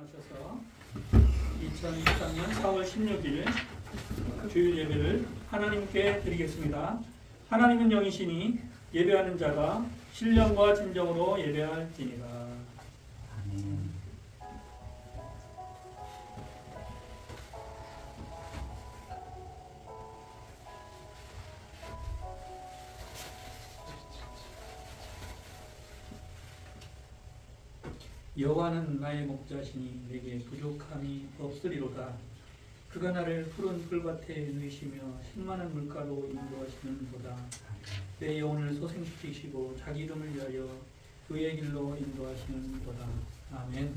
하셔서 2023년 4월 16일 주일 예배를 하나님께 드리겠습니다. 하나님은 영이시니 예배하는 자가 신령과 진정으로 예배할지니라. 아멘. 여호와는 나의 목자시니 내게 부족함이 없으리로다. 그가 나를 푸른 풀밭에 누이시며 신만한 물가로 인도하시는도다. 내 영혼을 소생시키시고 자기 이름을 위하여 의의 길로 인도하시는도다. 아멘.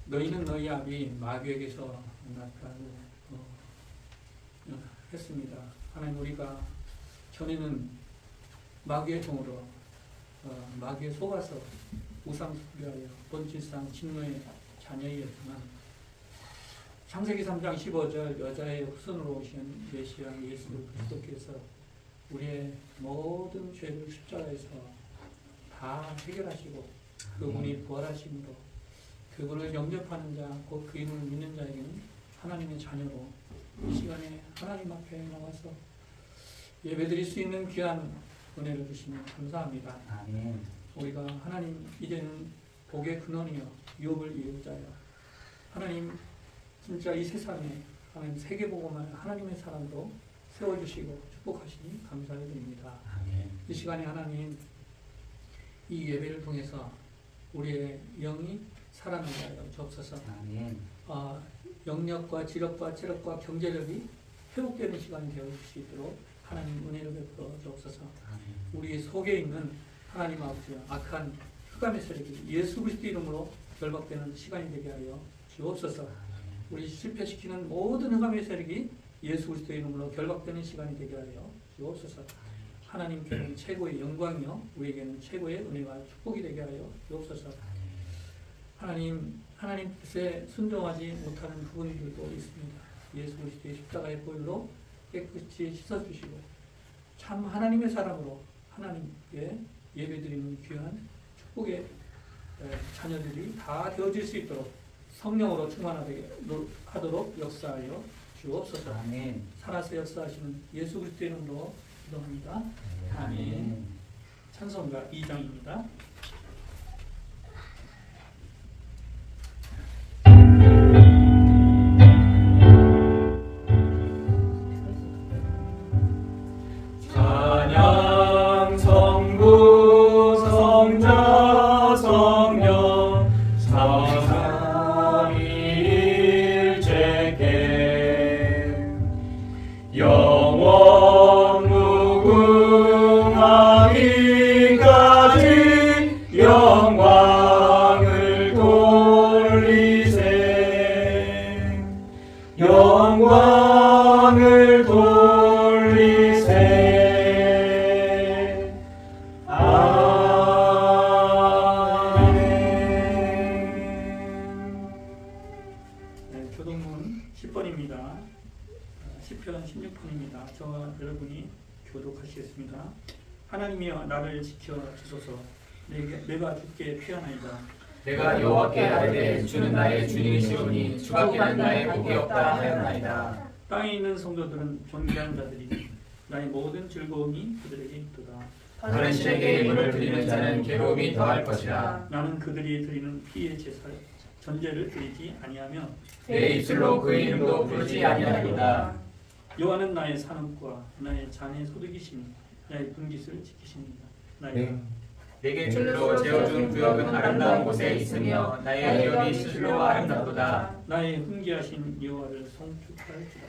너희는 너희 아비 마귀에게서 나타나고 했습니다. 하나님, 우리가 전에는 마귀의 종으로 마귀에 속아서 우상숭배하여 본질상 진노의 자녀이었지만 창세기 3장 15절 여자의 후손으로 오신 메시아 예수 그리스도께서 우리의 모든 죄를 십자가에서 다 해결하시고 그분이 부활하심으로 그분을 영접하는 자, 곧 그 이름을 믿는 자에게는 하나님의 자녀로 이 시간에 하나님 앞에 나와서 예배드릴 수 있는 귀한 은혜를 주시며 감사합니다. 아멘. 우리가 하나님 이제는 복의 근원이여 유업을 이룰 자여 하나님 진짜 이 세상에 하나님 세계복음을 하나님의 사람도 세워주시고 축복하시니 감사드립니다. 아멘. 이 시간에 하나님 이 예배를 통해서 우리의 영이 살아나게 하여 주옵소서. 아멘. 영력과 지력과 체력과 경제력이 회복되는 시간이 되어줄 수 있도록 하나님 은혜를 베풀어 주옵소서. 아멘. 우리 속에 있는 하나님 아버지와 악한 흑암의 세력이 예수 그리스도 이름으로 결박되는 시간이 되게 하여 주옵소서. 우리 실패시키는 모든 흑암의 세력이 예수 그리스도 이름으로 결박되는 시간이 되게 하여 주옵소서. 하나님께는 최고의 영광이요 우리에게는 최고의 은혜와 축복이 되게 하여 주옵소서. 하나님 뜻에 순종하지 못하는 부분들도 있습니다. 예수 그리스도의 십자가의 보혈로 깨끗이 씻어주시고 참 하나님의 사람으로 하나님께 예배드리는 귀한 축복의 자녀들이 다 되어질 수 있도록 성령으로 충만하도록 역사하여 주옵소서. 아멘. 살아서 역사하시는 예수 그리스도의 이름으로 기도합니다. 아멘. 찬송가 2장입니다. 교독문 10번입니다. 10편 16번입니다. 저와 여러분이 교독하시겠습니다. 하나님이여 나를 지켜 주소서. 내가 주께 피하나이다. 내가 여호와께 아뢰되 주는 나의 주님이시오니 주밖에는 나의 복이 없다 하였나이다. 땅에 있는 성도들은 존귀한 자들이 나의 모든 즐거움이 그들에게 있도다. 다른 신에게 예물을 드리는 자는 괴로움이 더할 것이라. 나는 그들이 드리는 피의 제사 전제를 드리지 아니하며 내 입술로 그 이름도 부르지 아니하리이다. 여호와는 나의 산업과 나의 잔의 소득이시니 나의 분깃을 지키십니다. 내게 줄로 재어준 구역은 아름다운 곳에 있으며 나의 기업이 실로 아름답도다. 나의 훈계하신 여호와를 송축할지라.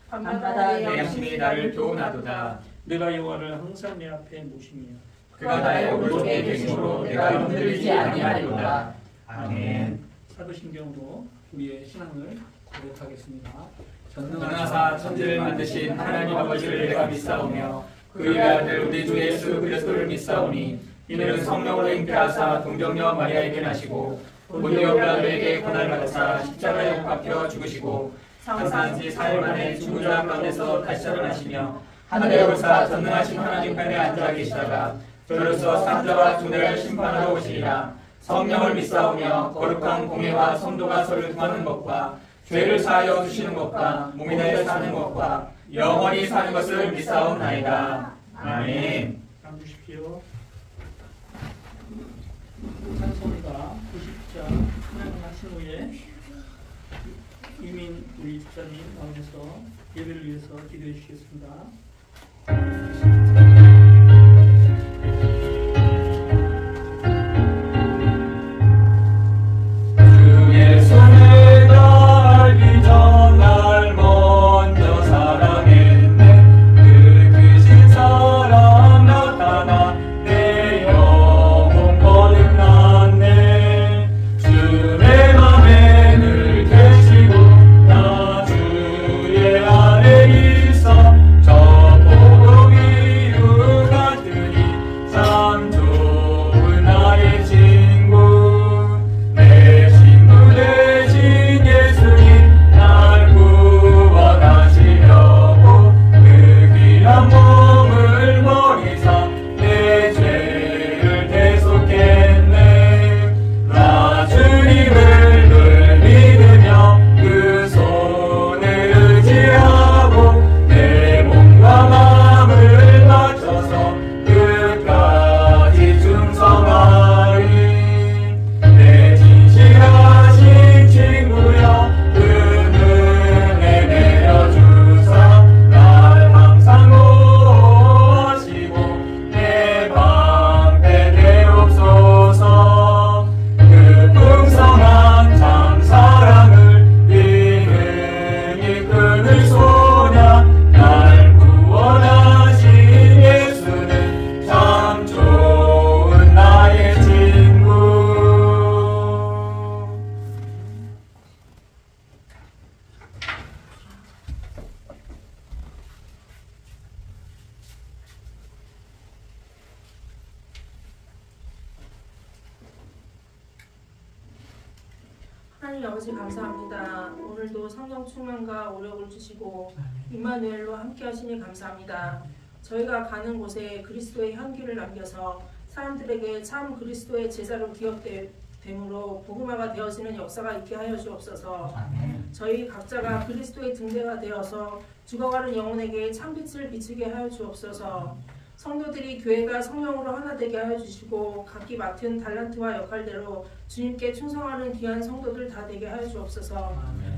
밤마다 내 양심이 나를 교훈하도다. 내가 여호와를 항상 내 앞에 모시며 그가 나의 오른쪽에 계심으로 내가 흔들리지 아니하리로다. 아멘. 사도신경으로 우리의 신앙을 고백하겠습니다. 전능하사 천지를 만드신 하나님 아버지를 내가 믿사오며 그의 아들 우리 주 예수 그리스도를 믿사오니 이는 성령으로 잉태하사 동정녀 마리아에게 나시고 본디오 빌라도에게 고난을 받으사 십자가에 못 박혀 죽으시고 사상한 지 4일 만에 죽은 자 가운데서 다시 살아나시며 하늘에 오르사 전능하신 하나님 편에 앉아 계시다가 저로서 산자와 존재를 심판하러 오시리라. 성령을 믿사오며 거룩한 공예와 성도가 서로 통하는 것과 죄를 사하여 주시는 것과 몸이 내어 사는 것과 영원히 사는 것을 믿사옵나이다. 아멘. 앉으십시오. 찬송가 90자 찬양을 마친 후에 이민 우리 집사님 나오셔서 예배를 위해서 기도해 주시겠습니다. 주의 손에 달기 전 날 먼저 사랑했네. 그 크신 사랑 나타나 내 영혼 거듭났네. 주 내 맘에 늘 계시고 나 주의 안에 있어 저 보고 이유 같으니 참 좋은 나의 친구. 내 친구 되신 예수님 날 구원하시려고 그 귀한 몸을 버리사 내 죄를 대속했네. 나 주님을 늘 믿으며 그 손을 의지하고 내 몸과 마음을 바쳐서 끝까지 충성하리. 내 진실하신 친구여 은혜 내려주사 날 항상 보호하시고 내 방패 되옵소서. 그 풍성한 참 사랑을 인응이 끊을 소냐. 날 구원하신 예수는 참 좋은 나의 친구. 하나님 아버지 감사합니다. 오늘도 성령 충만과 오력을 주시고 임마누엘로 함께 하시니 감사합니다. 저희가 가는 곳에 그리스도의 향기를 남겨서 사람들에게 참 그리스도의 제자로 기억됨으로 복음화가 되어지는 역사가 있게 하여 주옵소서. 저희 각자가 그리스도의 등대가 되어서 죽어가는 영혼에게 참빛을 비추게 하여 주옵소서. 성도들이 교회가 성령으로 하나 되게 하여 주시고 각기 맡은 달란트와 역할대로 주님께 충성하는 귀한 성도들 다 되게 하여 주옵소서.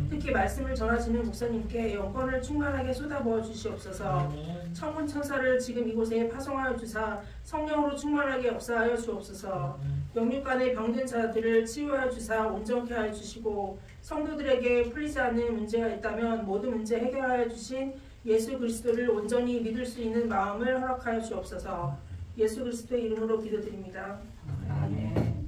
특히 말씀을 전하시는 목사님께 영권을 충만하게 쏟아부어 주시옵소서. 천군 천사를 지금 이곳에 파송하여 주사 성령으로 충만하게 역사하여 주옵소서. 영육간의 병든 자들을 치유하여 주사 온전케 하여 주시고 성도들에게 풀리지 않는 문제가 있다면 모든 문제 해결하여 주신 예수 그리스도를 온전히 믿을 수 있는 마음을 허락하여 주옵소서. 예수 그리스도의 이름으로 기도드립니다. 아멘.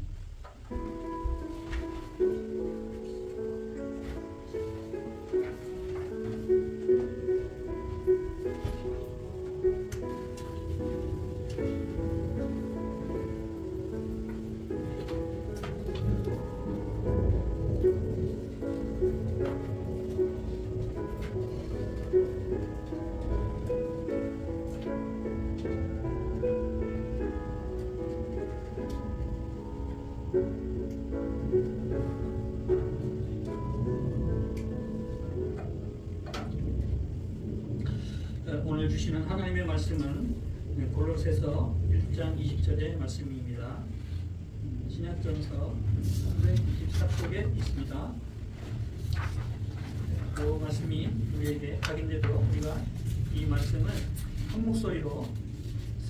오늘 주시는 하나님의 말씀은 골로새서 1장 20절의 말씀입니다. 신약전서 324쪽에 있습니다. 그 말씀이 우리에게 각인되도록 우리가 이 말씀을 한 목소리로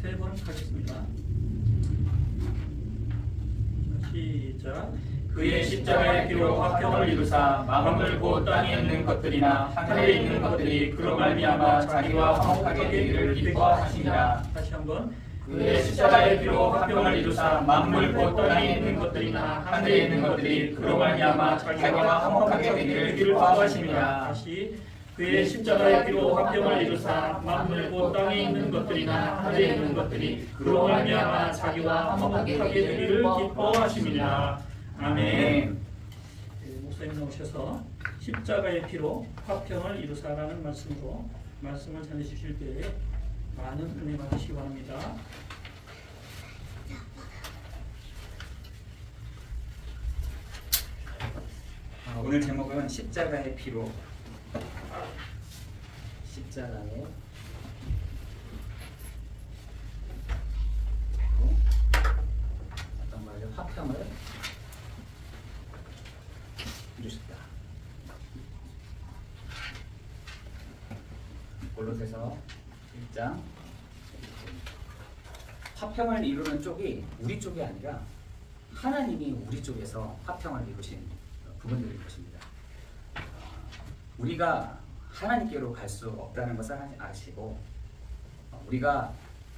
3번 하겠습니다. 시작. 그의 십자가의 피로 화평을 이루사 마음을 곧 땅에 있는 것들이나 하늘에 있는 것들이 그로 말미암아 자기와 화목하게 되기를 기뻐하시니라. 다시 한번. 그의 십자가의 피로 화평을 이루사 만물 곧 땅에 있는 것들이나 하늘에 있는 것들이 그로 말미암아 자기와 화목하게 되기를 기뻐하시니라. 다시. 그의 십자가의 피로 화평을 이루사 만물 곧 땅에 있는 것들이나 하늘에 있는 것들이 그로 말미암아 자기와 화목하게 되기를 기뻐하심이라. 아멘. 목사님 나오셔서 십자가의 피로 화평을 이루사라는 말씀으로 말씀을 전해 주실 때에 많은 은혜 받으시기 바랍니다. 오늘 제목은 십자가의 피로. 십자가의 어떤 말이죠? 화평을 이루셨다. 골로새서 1장. 화평을 이루는 쪽이 우리 쪽이 아니라 하나님이 우리 쪽에서 화평을 이루신 부분들일 것입니다. 우리가 하나님께로 갈 수 없다는 것을 아시고, 우리가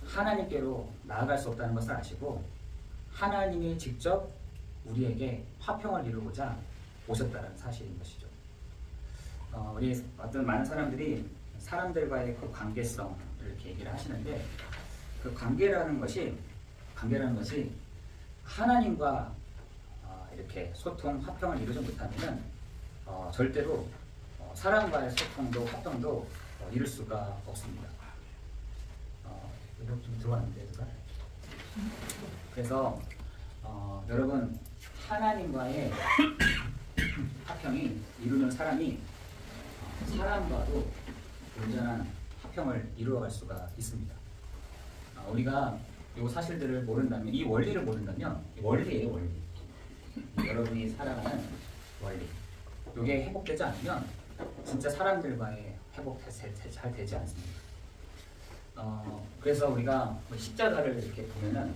하나님께로 나아갈 수 없다는 것을 아시고, 하나님이 직접 우리에게 화평을 이루고자 오셨다는 사실인 것이죠. 우리 어떤 많은 사람들이 사람들과의 그 관계성 이렇게 얘기를 하시는데, 그 관계라는 것이 하나님과 이렇게 소통, 화평을 이루지 못하면은 절대로 사람과의 소통도 화평도 이룰 수가 없습니다. 이렇게 좀 들어왔는데 누가? 그래서 여러분, 하나님과의 화평이 이루는 사람이 사람과도 온전한 화평을 이루어갈 수가 있습니다. 우리가 이 사실들을 모른다면, 이 원리를 모른다면, 원리예요, 원리. 여러분이 살아가는 원리. 이게 회복되지 않으면 진짜 사람들과의 회복 잘 되지 않습니다. 그래서 우리가 십자가를 이렇게 보면은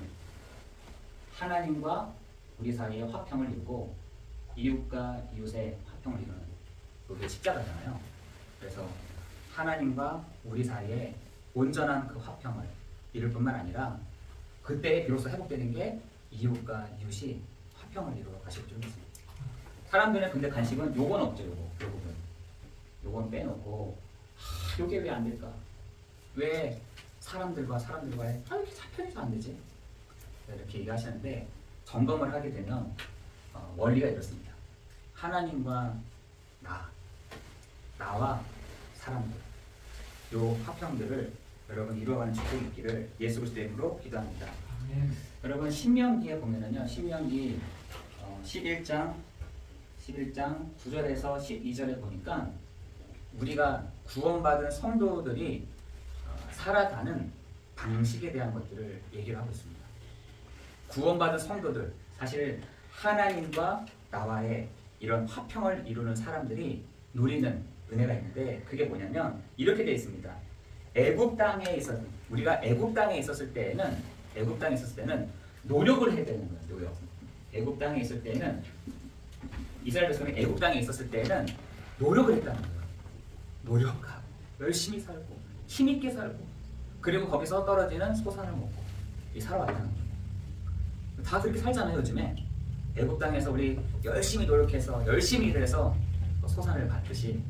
하나님과 우리 사이에 화평을 이루고 이웃과 이웃의 화평을 이루는 그게 십자가잖아요. 그래서 하나님과 우리 사이에 온전한 그 화평을 이룰 뿐만 아니라 그때 비로소 회복되는 게 이웃과 이웃이 화평을 이루어 가시고 좀 있습니다. 사람들은 근데 관심은 요건 없죠. 요건 빼놓고 요게 왜 안 될까? 왜 사람들과의 이렇게 화평이 안 되지? 이렇게 얘기하시는데, 점검을 하게 되면 원리가 이렇습니다. 하나님과 나와 사람들, 요 화평들을 여러분 이루어가는 축복이 있기를 예수 그리스도의 이름으로 기도합니다. 여러분, 신명기에 보면은요, 신명기 11장 9절에서 12절에 보니까 우리가 구원받은 성도들이 살아가는 방식에 대한 것들을 얘기를 하고 있습니다. 구원받은 성도들, 사실 하나님과 나와의 이런 화평을 이루는 사람들이 누리는 은혜가 있는데, 그게 뭐냐면 이렇게 되어 있습니다. 우리가 애굽 땅에 있었을 때는 노력을 해야 되는 거예요. 노력. 애굽 땅에 있을 때는, 이스라엘 백성이 애굽 땅에 있었을 때는 노력을 했다는 거예요. 노력하고 열심히 살고 힘있게 살고, 그리고 거기서 떨어지는 소산을 먹고 살아왔다는 거예요. 다 그렇게 살잖아요. 요즘에 애굽 땅에서 우리 열심히 노력해서 열심히 일해서 소산을 받듯이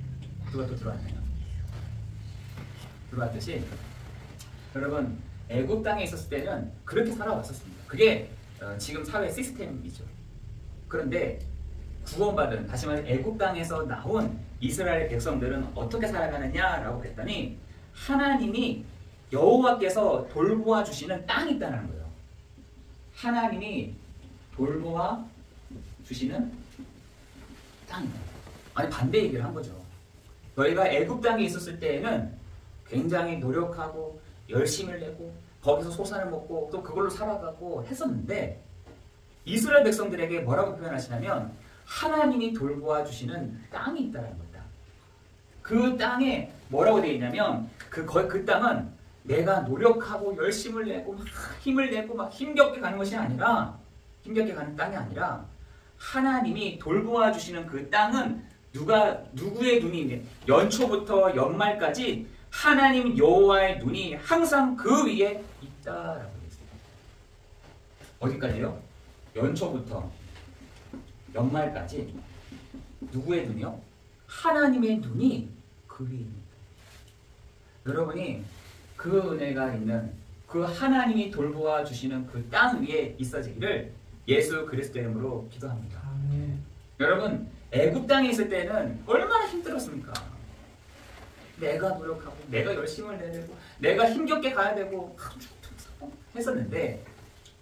누가 또 들어왔듯이 여러분, 애굽 땅에 있었을 때는 그렇게 살아왔었습니다. 그게 지금 사회 시스템이죠. 그런데 구원받은, 다시 말해 애굽 땅에서 나온 이스라엘 백성들은 어떻게 살아가느냐라고 그랬더니, 하나님이 여호와께서 돌보아 주시는 땅이 있다는 거예요. 하나님이 돌보아 주시는 땅이다. 아니, 반대 얘기를 한 거죠. 너희가 애굽 땅에 있었을 때에는 굉장히 노력하고 열심을 내고 거기서 소산을 먹고 또 그걸로 살아가고 했었는데, 이스라엘 백성들에게 뭐라고 표현하시냐면 하나님이 돌보아 주시는 땅이 있다는 겁니다. 그 땅에 뭐라고 되어 있냐면 그 땅은 내가 노력하고 열심을 내고 막 힘을 내고 막 힘겹게 가는 것이 아니라, 힘겹게 가는 땅이 아니라 하나님이 돌보아 주시는 그 땅은 누구의 눈이 연초부터 연말까지 하나님 여호와의 눈이 항상 그 위에 있다라고 했습니다. 어디까지요? 연초부터 연말까지 누구의 눈이요? 하나님의 눈이 그 위에 있습니다. 여러분이 그 은혜가 있는, 그 하나님이 돌보아 주시는 그 땅 위에 있어지기를 예수 그리스도의 이름으로 기도합니다. 여러분, 애굽 땅에 있을 때는 얼마나 힘들었습니까? 내가 노력하고 내가 열심을 내고 내가 힘겹게 가야 되고 했었는데,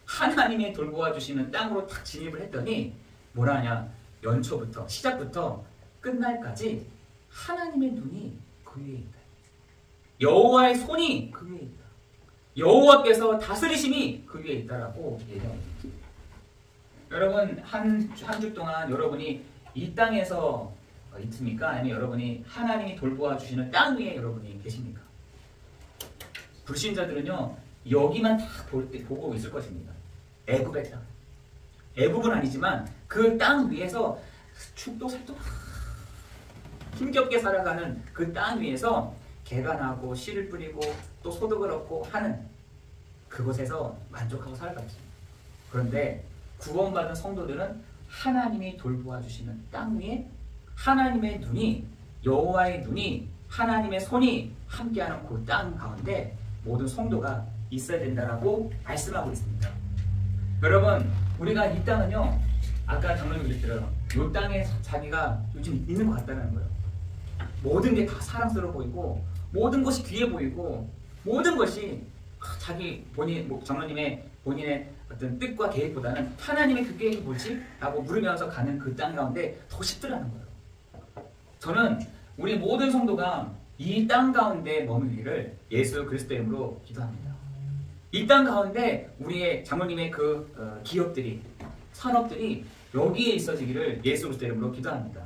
하나님이 돌보아 주시는 땅으로 딱 진입을 했더니 뭐라 하냐, 연초부터 시작부터 끝날까지 하나님의 눈이 그 위에 있다. 여호와의 손이 그 위에 있다. 여호와께서 다스리심이 그 위에 있다라고 얘기합니다. 여러분 한 주 동안 여러분이 이 땅에서 있습니까? 아니면 여러분이 하나님이 돌보아 주시는 땅 위에 여러분이 계십니까? 불신자들은요 여기만 다 보고 있을 것입니다. 애굽의 땅. 애굽은 아니지만 그 땅 위에서 축도 살도 힘겹게 살아가는 그 땅 위에서 개가 나고 씨를 뿌리고 또 소득을 얻고 하는 그곳에서 만족하고 살아갔죠. 그런데 구원받은 성도들은 하나님이 돌보아 주시는 땅 위에 하나님의 눈이 여호와의 눈이 하나님의 손이 함께하는 그 땅 가운데 모든 성도가 있어야 된다라고 말씀하고 있습니다. 여러분 우리가 이 땅은요 아까 장로님 그랬더라고요. 이 땅에 자기가 요즘 있는 것 같다는 거예요. 모든 게 다 사랑스러워 보이고 모든 것이 귀해 보이고 모든 것이 자기 장로님의 본인의 어떤 뜻과 계획보다는 하나님의 그 계획이 뭐지? 라고 물으면서 가는 그 땅 가운데 더 쉽더라는 거예요. 저는 우리 모든 성도가 이 땅 가운데 머물기를 예수 그리스도 이름으로 기도합니다. 이 땅 가운데 우리의 장로님의 그 기업들이 산업들이 여기에 있어지기를 예수 그리스도 이름으로 기도합니다.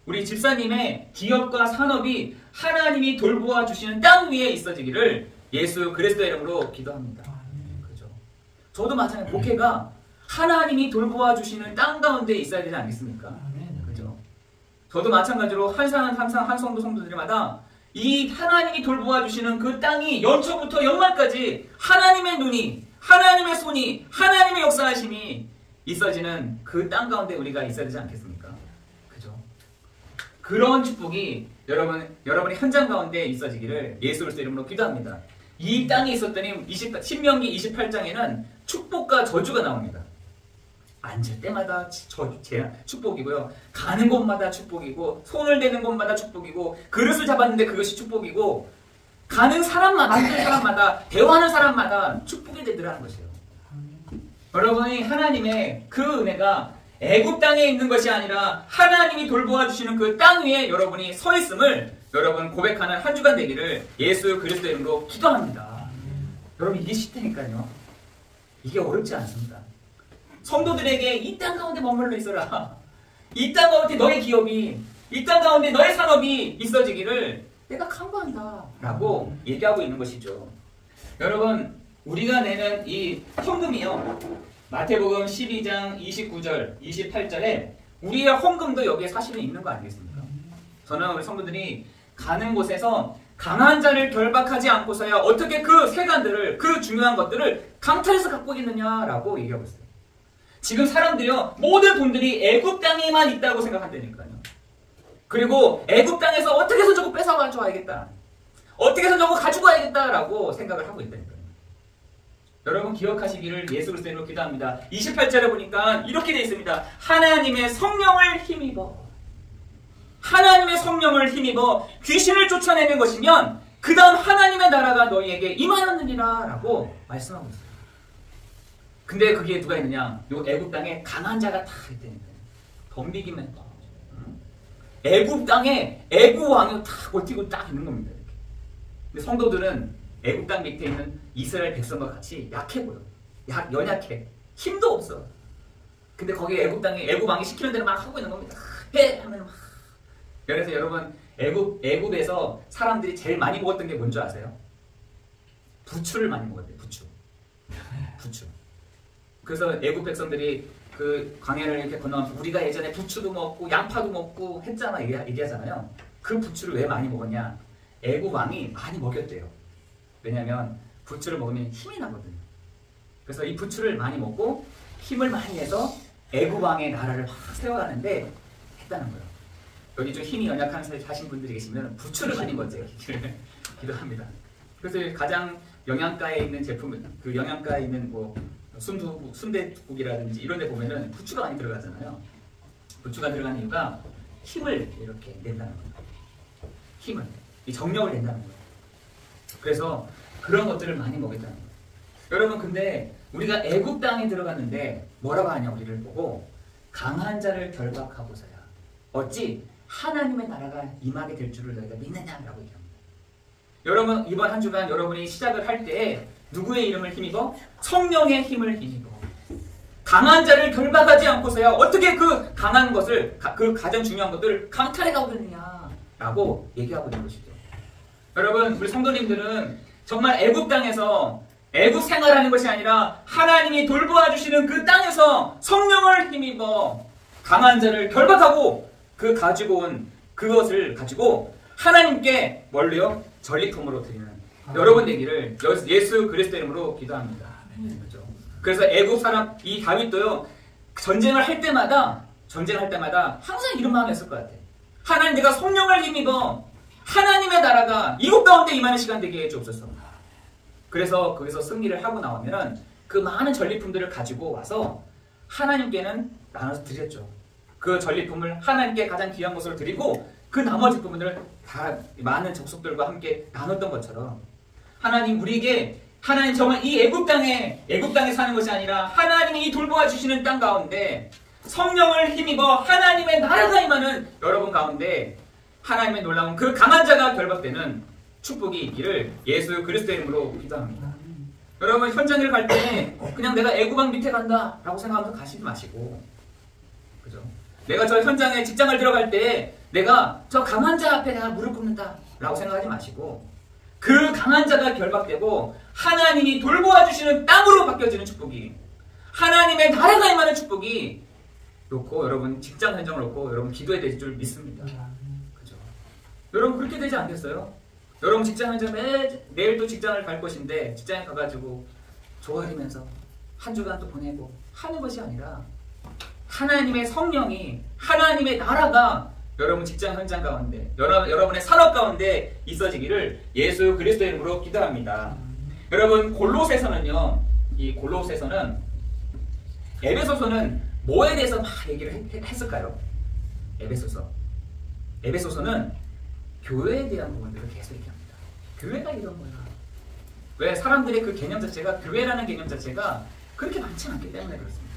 우리 집사님의 기업과 산업이 하나님이 돌보아 주시는 땅 위에 있어지기를 예수 그리스도 이름으로 기도합니다. 그죠? 저도 마찬가지 목회가 하나님이 돌보아 주시는 땅 가운데 있어야 되지 않겠습니까? 그죠? 저도 마찬가지로 항상 한 성도들마다 이 하나님이 돌보아 주시는 그 땅이 연초부터 연말까지 하나님의 눈이, 하나님의 손이, 하나님의 역사하심이 있어지는 그 땅 가운데 우리가 있어야 되지 않겠습니까? 그죠? 그런 축복이 여러분의 현장 가운데 있어지기를 예수 그리스도 이름으로 기도합니다. 이 땅에 있었더니 신명기 28장에는 축복과 저주가 나옵니다. 앉을 때마다 축복이고요. 가는 곳마다 축복이고 손을 대는 곳마다 축복이고 그릇을 잡았는데 그것이 축복이고 가는 사람마다 앉는 사람마다 대화하는 사람마다 축복이 되더라는 것이에요. 여러분이 하나님의 그 은혜가 애굽 땅에 있는 것이 아니라 하나님이 돌보아 주시는 그 땅 위에 여러분이 서 있음을 여러분 고백하는 한 주간 되기를 예수 그리스도 이름으로 기도합니다. 여러분 이게 쉽다니까요. 이게 어렵지 않습니다. 성도들에게 이 땅 가운데 머물러 있어라. 이 땅 가운데 너의 기업이, 이 땅 가운데 너의 산업이 있어지기를 내가 간구한다 라고 얘기하고 있는 것이죠. 여러분 우리가 내는 이 헌금이요 마태복음 12장 29절 28절에 우리의 헌금도 여기에 사실은 있는 거 아니겠습니까? 저는 우리 성도들이 가는 곳에서 강한 자를 결박하지 않고서야 어떻게 그 세간들을 그 중요한 것들을 강탈해서 갖고 있느냐라고 얘기하고 있어요. 지금 사람들이요 모든 돈들이 애굽 땅에만 있다고 생각한다니까요. 그리고 애굽 땅에서 어떻게 해서 저거 뺏어가지고 와야겠다. 어떻게 해서 저거 가지고 와야겠다라고 생각을 하고 있다니까요. 여러분 기억하시기를 예수 그리스도로 기도합니다. 28절에 보니까 이렇게 되어 있습니다. 하나님의 성령을 힘입어 귀신을 쫓아내는 것이면 그 다음 하나님의 나라가 너희에게 임하였느니라 라고 말씀하고 있어요. 근데 그게 누가 있느냐? 요 애굽 땅에 강한 자가 다 있다니까요. 덤비기만 애굽 땅에 애굽 왕이 다 버티고 딱 있는 겁니다. 이렇게. 근데 성도들은 애굽 땅 밑에 있는 이스라엘 백성과 같이 약해 보여. 연약해. 힘도 없어. 근데 거기 애굽 땅에 애굽 왕이 시키는 대로 막 하고 있는 겁니다. 해! 하면 막. 그래서 여러분 애굽에서 사람들이 제일 많이 먹었던 게 뭔지 아세요? 부추를 많이 먹었대요. 부추. 그래서 애굽 백성들이 그 광야를 이렇게 건너면서 우리가 예전에 부추도 먹고 양파도 먹고 했잖아 얘기하잖아요. 그 부추를 왜 많이 먹었냐? 애굽 왕이 많이 먹였대요. 왜냐하면 부추를 먹으면 힘이 나거든요. 그래서 이 부추를 많이 먹고 힘을 많이 내서 애굽 왕의 나라를 확 세워가는데 했다는 거예요. 여기 좀 힘이 하신 분들이 계시면 부추를 많이 먹어요. 기도합니다. 그래서 가장 영양가에 있는 제품, 그 영양가에 있는 뭐 순대국이라든지 이런 데 보면은 부추가 많이 들어가잖아요. 부추가 들어가는 이유가 힘을 이렇게 낸다는 거예요. 이 정력을 낸다는 거예요. 그래서 그런 것들을 많이 먹였다는 거예요. 여러분 근데 우리가 애굽 땅에 들어갔는데 뭐라고 하냐 우리를 보고 강한 자를 결박하고서야 어찌 하나님의 나라가 임하게 될 줄을 너희가 믿느냐라고 얘기합니다. 여러분 이번 한 주간 여러분이 시작을 할 때 누구의 이름을 힘입어? 성령의 힘을 힘입어. 강한 자를 결박하지 않고서야 어떻게 그 강한 것을 그 가장 중요한 것들을 강탈해 가오겠느냐라고 얘기하고 있는 것이죠. 여러분 우리 성도님들은 정말 애굽 땅에서 애굽 생활하는 것이 아니라 하나님이 돌보아 주시는 그 땅에서 성령을 힘입어 강한 자를 결박하고 그 가지고 온 그것을 가지고 하나님께 뭘로요? 전리품으로 드리는 여러분 되기를 예수 그리스도 이름으로 기도합니다. 그렇죠? 그래서 애굽 사람 이 다윗도요 전쟁을 할 때마다 항상 이런 마음이 있을 것 같아. 하나님 내가 성령을 힘입어 하나님의 나라가 이곳 가운데 임하는 시간 되게 해주옵소서. 그래서 거기서 승리를 하고 나오면은 그 많은 전리품들을 가지고 와서 하나님께는 나눠서 드렸죠. 그 전리품을 하나님께 가장 귀한 것으로 드리고 그 나머지 부분들을 다 많은 족속들과 함께 나눴던 것처럼 하나님 우리에게 하나님 정말 이 애굽 땅에 사는 것이 아니라 하나님이 돌보아 주시는 땅 가운데 성령을 힘입어 하나님의 나라가 임하는 여러분 가운데 하나님의 놀라운 그 강한 자가 결박되는 축복이 있기를 예수 그리스도 이름으로 기도합니다. 여러분 현장을 갈 때 그냥 내가 애굽왕 밑에 간다 라고 생각하면서 가시지 마시고, 그죠? 내가 저 현장에 직장을 들어갈 때 내가 저 강한 자 앞에 내가 무릎 꿇는다 라고 생각하지 마시고 그 강한 자가 결박되고 하나님이 돌보아 주시는 땅으로 바뀌어지는 축복이, 하나님의 나라가 임하는 축복이 놓고 여러분 직장 현장을 놓고 여러분 기도해야 될 줄 믿습니다. 그죠? 여러분 그렇게 되지 않겠어요? 여러분 직장 현장 내일 또 직장을 갈 것인데 직장에 가가지고 조아리면서 한 주간 또 보내고 하는 것이 아니라 하나님의 성령이, 하나님의 나라가 여러분 직장 현장 가운데, 여러분의 산업 가운데 있어지기를 예수 그리스도 이름으로 기도합니다. 여러분 골로새서는요, 이 골로새서는 에베소서는 뭐에 대해서 막 얘기를 했을까요? 에베소서는 교회에 대한 부분들을 계속 얘기합니다. 교회가 이런 거야. 왜? 사람들의 그 개념 자체가, 교회라는 개념 자체가 그렇게 많지 않기 때문에 그렇습니다.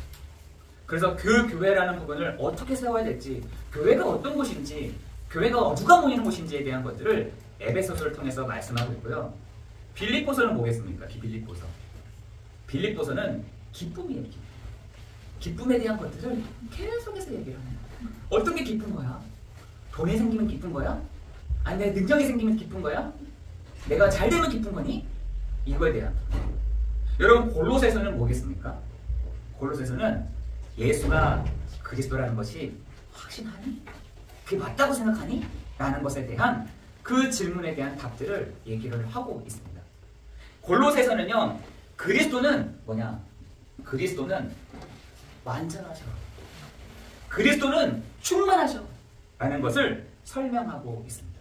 그래서 그 교회라는 부분을 어떻게 세워야 될지, 교회가 어떤 곳인지, 교회가 누가 모이는 곳인지에 대한 것들을 에베소서를 통해서 말씀하고 있고요. 빌립보서는 뭐겠습니까? 빌립보서는 기쁨이에요. 기쁨에 대한 것들을 계속해서 얘기를 하는 거예요. 어떤 게 기쁜 거야? 돈이 생기면 기쁜 거야? 아니 내 능력이 생기면 기쁜 거야? 내가 잘 되면 기쁜 거니? 이거에 대한. 여러분 골로새서는 뭐겠습니까? 골로새서는 예수가 그리스도라는 것이 확신하니? 그게 맞다고 생각하니? 라는 것에 대한 그 질문에 대한 답들을 얘기를 하고 있습니다. 골로새서는요, 그리스도는 뭐냐? 그리스도는 완전하셔. 그리스도는 충만하셔. 라는 것을 설명하고 있습니다.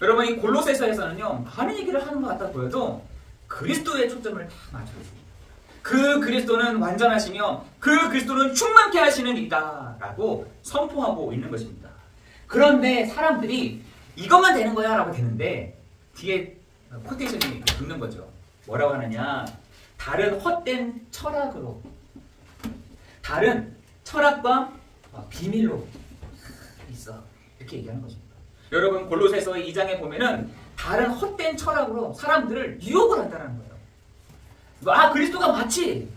여러분 이 골로새서에서는요, 많은 얘기를 하는 것 같아 보여도 그리스도의 초점을 다 맞추고 있습니다. 그 그리스도는 완전하시며 그 그리스도는 충만케 하시는 이다 라고 선포하고 있는 것입니다. 그런데 사람들이 이것만 되는 거야 라고 되는데 뒤에 코테이션이 붙는 거죠. 뭐라고 하느냐, 다른 헛된 철학으로, 다른 철학과 비밀로 있어, 이렇게 얘기하는 것입니다. 여러분 골로새서 2장에 보면은 다른 헛된 철학으로 사람들을 유혹을 한다는 거예요. 아 그리스도가 맞지,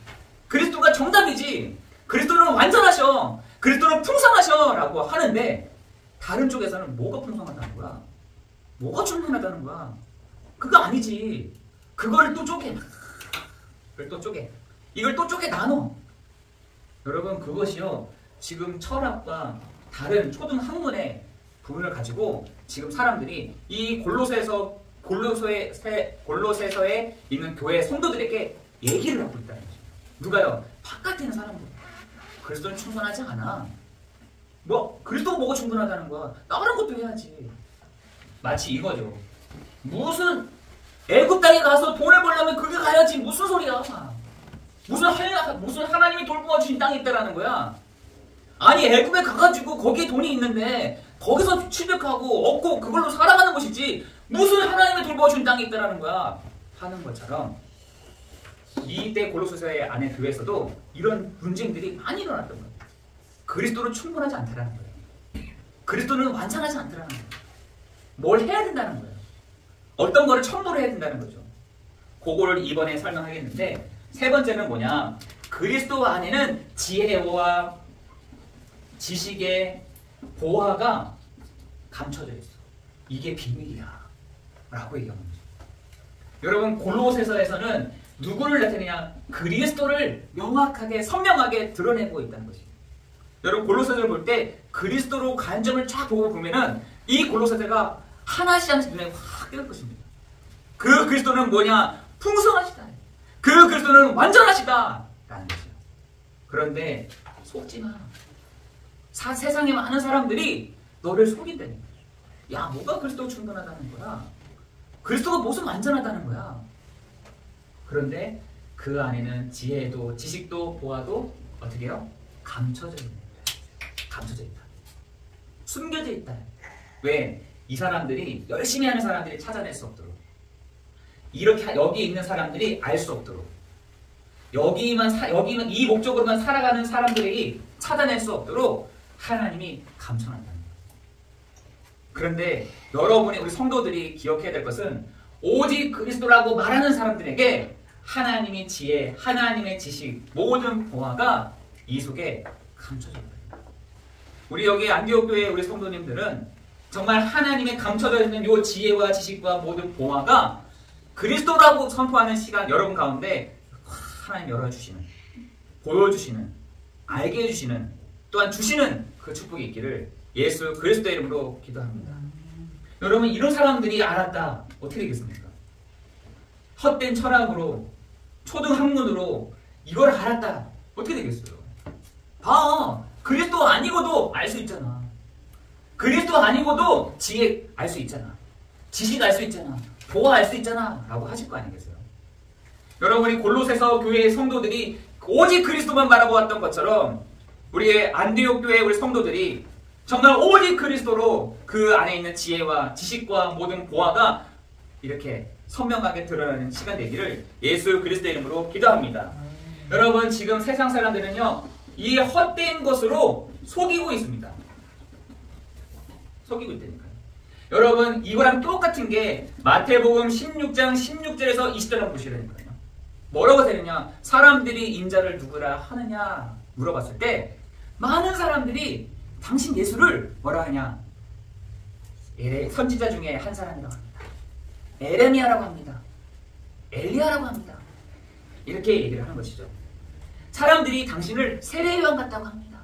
그리스도가 정답이지, 그리스도는 완전하셔, 그리스도는 풍성하셔 라고 하는데 다른 쪽에서는 뭐가 풍성하다는 거야? 뭐가 충분하다는 거야? 그거 아니지. 그거를 또 쪼개, 이걸 또 쪼개 나눠. 여러분 그것이요, 지금 철학과 다른 초등 학문의 부분을 가지고 지금 사람들이 이 골로새서에 있는 교회 성도들에게 얘기를 하고 있다는 거죠. 누가요? 바깥에 있는 사람들. 그리스도는 충분하지 않아. 뭐 그리스도가 뭐가 충분하다는 거야? 다른 것도 해야지. 마치 이거죠. 무슨 애굽 땅에 가서 돈을 벌려면 그게 가야지. 무슨 소리야? 무슨 하나님이 돌보아 주신 땅이 있다라는 거야? 아니 애굽에 가가지고 거기에 돈이 있는데 거기서 취득하고 얻고 그걸로 살아가는 것이지 무슨 하나님의 돌보아 주신 땅이 있다라는 거야 하는 것처럼 이때 골로새서 안에 교회에서도 이런 분쟁들이 많이 일어났던 거예요. 그리스도는 충분하지 않다라는 거예요. 그리스도는 완성하지 않더라는 거예요. 뭘 해야 된다는 거예요. 어떤 거를 첨부를 해야 된다는 거죠. 그거를 이번에 설명하겠는데, 세 번째는 뭐냐, 그리스도 안에는 지혜와 지식의 보화가 감춰져 있어. 이게 비밀이야 라고 얘기하는 거죠. 여러분, 골로새서에서는 누구를 나타내냐, 그리스도를 명확하게 선명하게 드러내고 있다는 것이에요. 여러분, 골로새서를 볼 때 그리스도로 관점을 쫙 보고 보면은 이 골로새서가 하나씩 하나씩 눈에 확 띄을 것입니다. 그 그리스도는 뭐냐, 풍성하시다. 그 그리스도는 완전하시다 라는 거죠. 그런데 속지 마. 세상에 많은 사람들이 너를 속인다는 거죠. 야, 뭐가 그리스도 충분하다는 거야? 그리스도가 무슨 완전하다는 거야? 그런데 그 안에는 지혜도 지식도 보아도 어떻게 해요? 감춰져 있는 거야. 감춰져 있다. 숨겨져 있다. 왜? 이 사람들이, 열심히 하는 사람들이 찾아낼 수 없도록, 이렇게 여기 있는 사람들이 알 수 없도록, 여기만 이 목적으로만 살아가는 사람들이 찾아낼 수 없도록 하나님이 감춰놨다는 거예요. 그런데 여러분이, 우리 성도들이 기억해야 될 것은, 오직 그리스도라고 말하는 사람들에게 하나님의 지혜, 하나님의 지식, 모든 보화가 이 속에 감춰져 있다. 우리 여기 안디옥 교회 우리 성도님들은 정말 하나님의 감춰져 있는 이 지혜와 지식과 모든 보화가 그리스도라고 선포하는 시간, 여러분 가운데 하나님 열어주시는, 보여주시는, 알게 해주시는, 또한 주시는 그 축복이 있기를 예수 그리스도의 이름으로 기도합니다. 여러분, 이런 사람들이 알았다, 어떻게 되겠습니까? 헛된 철학으로, 초등학문으로 이걸 알았다, 어떻게 되겠어요? 봐, 그리스도 아니고도 알 수 있잖아. 그리스도 아니고도 지혜 알 수 있잖아. 지식 알 수 있잖아. 보아 알 수 있잖아 라고 하실 거 아니겠어요? 여러분이 골로새서 교회의 성도들이 오직 그리스도만 바라보았던 것처럼, 우리의 안디옥 교회 우리 성도들이 정말 오직 그리스도로 그 안에 있는 지혜와 지식과 모든 보화가 이렇게 선명하게 드러나는 시간 되기를 예수 그리스도의 이름으로 기도합니다. 여러분, 지금 세상 사람들은요, 이 헛된 것으로 속이고 있습니다. 속이고 있다니까요. 여러분, 이거랑 똑같은 게 마태복음 16장 16절에서 20절 한번 보시라니까요. 뭐라고 되느냐, 사람들이 인자를 누구라 하느냐 물어봤을 때 많은 사람들이 당신 예수를 뭐라 하냐, 선지자 중에 한 사람이라고 합니다. 에레미야라고 합니다. 엘리야라고 합니다. 이렇게 얘기를 하는 것이죠. 사람들이 당신을 세례요한 같다고 합니다.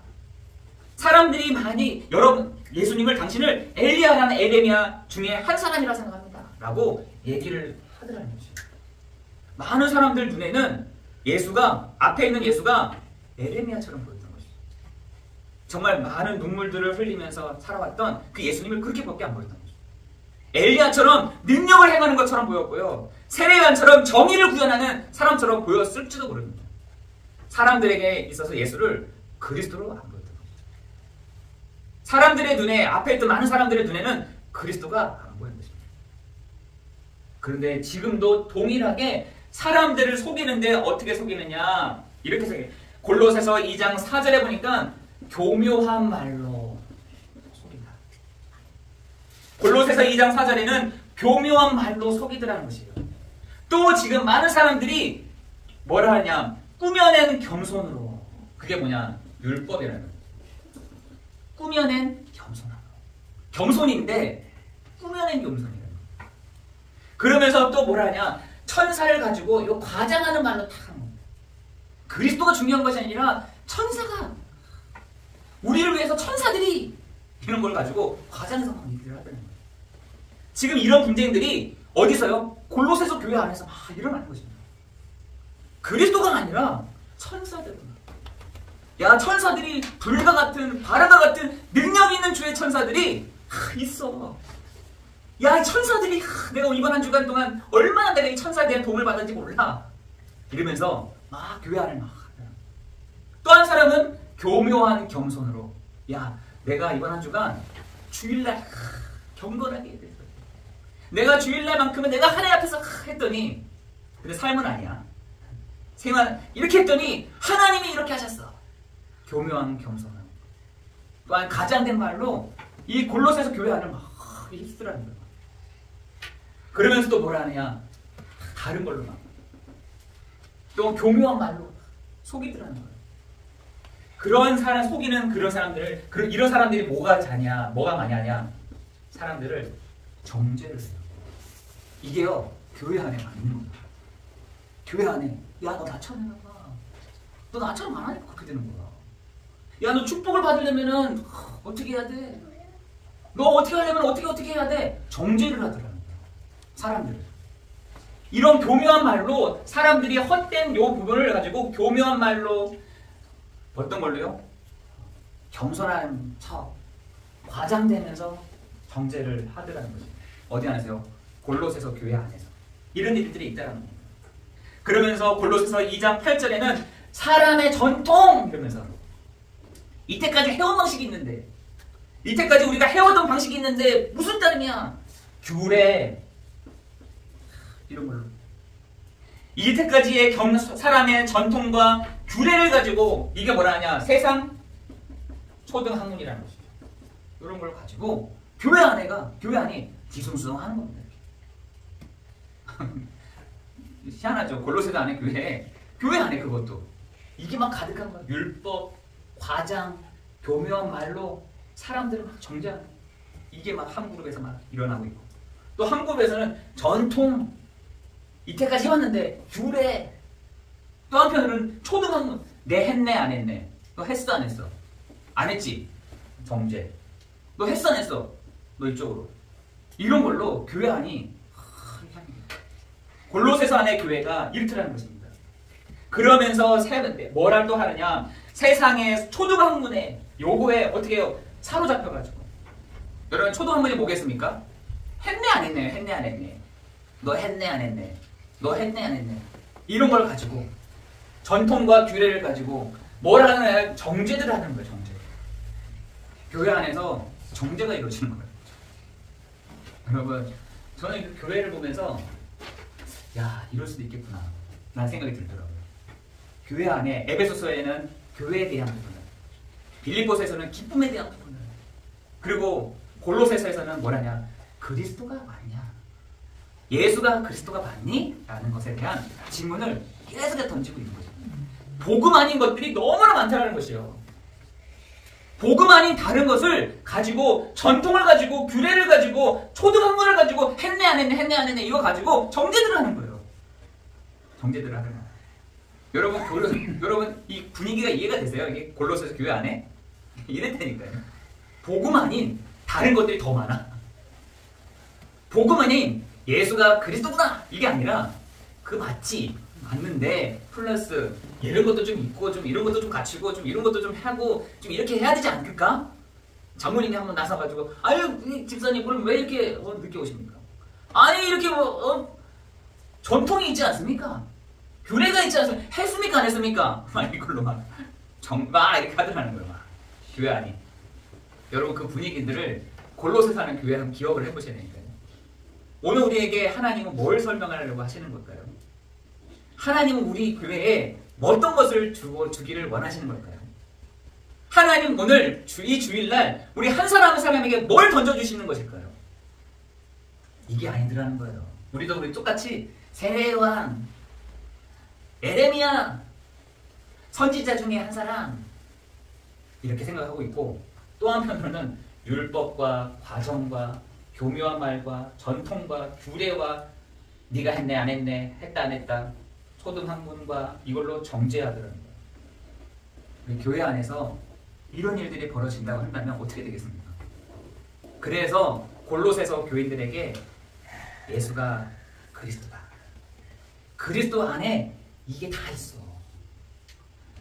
사람들이 많이 여러분 예수님을 당신을 엘리야라는 에레미야 중에 한 사람이라 생각합니다 라고 얘기를 하더라는 것이죠. 많은 사람들 눈에는 예수가, 앞에 있는 예수가 에레미야처럼 보였던 것이죠. 정말 많은 눈물들을 흘리면서 살아왔던 그 예수님을 그렇게밖에 안 보였던 것이죠. 엘리야처럼 능력을 행하는 것처럼 보였고요, 세례요한처럼 정의를 구현하는 사람처럼 보였을지도 모릅니다. 사람들에게 있어서 예수를 그리스도로 안 보였던 것이죠. 사람들의 눈에, 앞에 있던 많은 사람들의 눈에는 그리스도가 안 보이는 것입니다. 그런데 지금도 동일하게 사람들을 속이는데 어떻게 속이느냐, 이렇게 속여요. 골로새서 2장 4절에 보니까 교묘한 말로 속인다. 골로새서 2장 4절에는 교묘한 말로 속이더라는 것이에요. 또 지금 많은 사람들이 뭐라 하냐, 꾸며낸 겸손으로, 그게 뭐냐, 율법이라는 거예요. 꾸며낸 겸손함. 겸손인데 꾸며낸 겸손이라는 거예요. 그러면서 또 뭐라 하냐, 천사를 가지고 요 과장하는 말로 탁 하는 겁니다. 그리스도가 중요한 것이 아니라 천사가, 우리를 위해서 천사들이 이런 걸 가지고 과장해서 막 얘기를 하더라는 거예요. 지금 이런 분쟁들이 어디서요? 골로새서 교회 안에서 막 일어나는 것입니다. 그리스도가 아니라 천사들. 야, 천사들이 불과 같은, 바라가 같은 능력 있는 주의 천사들이 있어. 야, 천사들이 내가 이번 한 주간 동안 얼마나 내가 이 천사에 대한 도움을 받았는지 몰라. 이러면서 막 교회 안을 막. 또 한 사람은 교묘한 겸손으로, 야, 내가 이번 한 주간 주일날 경건하게 해야 돼. 내가 주일날만큼은 내가 하나님 앞에서 했더니, 근데 삶은 아니야. 생활 이렇게 했더니 하나님이 이렇게 하셨어. 교묘한 겸손함. 또한 가장된 말로 이 골로새서 교회 안을 막 휩쓸라는 거예요. 그러면서 또 뭐라 하느냐, 다른 걸로 막 또 교묘한 말로 속이더라는 거예요. 그런 사람, 속이는 그런 사람들을, 이런 사람들이 뭐가 많냐냐, 사람들을 정죄를 해요. 이게요, 교회 안에 맞는 거예요. 교회 안에, 야, 너 나처럼 해봐. 너 나처럼 안 하니까 그렇게 되는 거야. 야, 너 축복을 받으려면은 어떻게 해야 돼? 너 어떻게 하려면 어떻게 해야 돼? 정죄를 하더라는 거야, 사람들을. 이런 교묘한 말로 사람들이 헛된 요 부분을 가지고 교묘한 말로 어떤 걸로요? 겸손한 척, 과장되면서 정죄를 하더라는 거죠. 어디 안에서요? 골로새서 교회 안에서. 이런 일들이 있다는 겁니다. 그러면서 골로새서 2장 8절에는 사람의 전통! 이러면서 이때까지 해온 방식이 있는데, 이때까지 우리가 해오던 방식이 있는데 무슨 따름이야? 규례, 이런 걸로. 이때까지의 사람의 전통과 규례를 가지고 이게 뭐라 하냐? 세상 초등학문이라는 것이죠. 이런 걸 가지고 교회 안이 뒤숭숭하는 겁니다. 희한하죠. 골로새서 안에 교회 안에 그것도 이게 막 가득한 거야. 율법, 과장, 교묘한 말로 사람들을 막 정죄하는, 이게 막 한 그룹에서 막 일어나고 있고, 또 한 그룹에서는 전통, 이때까지 해왔는데 규례, 또 한편으로는 초등학문, 내 했네 안 했네, 너 했어 안 했어, 안 했지, 정죄, 너 했어 안 했어, 너 이쪽으로, 이런 걸로 교회 안이 골로새서 안의 교회가 이렇더라는 것입니다. 그러면서 뭐랄 또 하느냐, 세상의 초등학문의 요거에 어떻게 해요? 사로잡혀가지고. 여러분, 초등학문이 뭐겠습니까? 했네 안 했네, 했네 안 했네, 너 했네 안 했네, 너 했네 안 했네, 이런 걸 가지고 전통과 규례를 가지고 뭘 하느냐, 정죄를 하는 거예요. 정죄. 교회 안에서 정죄가 이루어지는 거예요. 여러분, 저는 그 교회를 보면서 야, 이럴 수도 있겠구나 라는 생각이 들더라고요. 교회 안에 에베소서에는 교회에 대한 부분을, 빌립보서에서는 기쁨에 대한 부분을, 그리고 골로새서에서는 뭐라냐, 그리스도가 맞냐, 예수가 그리스도가 맞니? 라는 것에 대한 질문을 계속 던지고 있는 거죠. 복음 아닌 것들이 너무나 많다는 것이에요. 복음 아닌 다른 것을 가지고, 전통을 가지고, 규례를 가지고, 초등학문을 가지고, 했네 안 했네, 했네 안 했네, 이거 가지고 정죄들을 하는 거예요. 정죄들을 하는 거예요. 여러분 이 분위기가 이해가 되세요? 이게 골로새서 교회 안에 이랬다니까요. 복음 아닌 다른 것들이 더 많아. 복음 아닌 예수가 그리스도구나, 이게 아니라 그 맞는데 플러스 이런 것도 좀 있고, 좀 이런 것도 좀 갖추고, 좀 이런 것도 좀 하고, 좀 이렇게 해야 되지 않을까? 장모님이 한번 나서가지고, 아유 집사님 그럼 왜 이렇게 늦게 오십니까? 아니 이렇게 전통이 있지 않습니까? 규례가 있지 않습니까? 했습니까 안 했습니까? 막 이걸로 막 이렇게 하더라는 거예요. 막 교회 안이. 여러분, 그 분위기들을 골로새서 하는 교회 한번 기억을 해보셔야 되니까요. 오늘 우리에게 하나님은 뭘 설명하려고 하시는 걸까요? 하나님은 우리 교회에 어떤 것을 주기를 원하시는 걸까요? 하나님 오늘 이 주일날 우리 한 사람 한 사람에게 뭘 던져주시는 것일까요? 이게 아니더라는 거예요. 우리 똑같이 세례요한, 에레미야, 선지자 중에 한 사람, 이렇게 생각하고 있고, 또 한편으로는 율법과 과정과 교묘한 말과 전통과 규례와 네가 했네 안 했네, 했다 안 했다, 초등학문과 이걸로 정죄하더라는 거예요. 우리 교회 안에서 이런 일들이 벌어진다고 한다면 어떻게 되겠습니까? 그래서 골로새서 교인들에게 예수가 그리스도다, 그리스도 안에 이게 다 있어,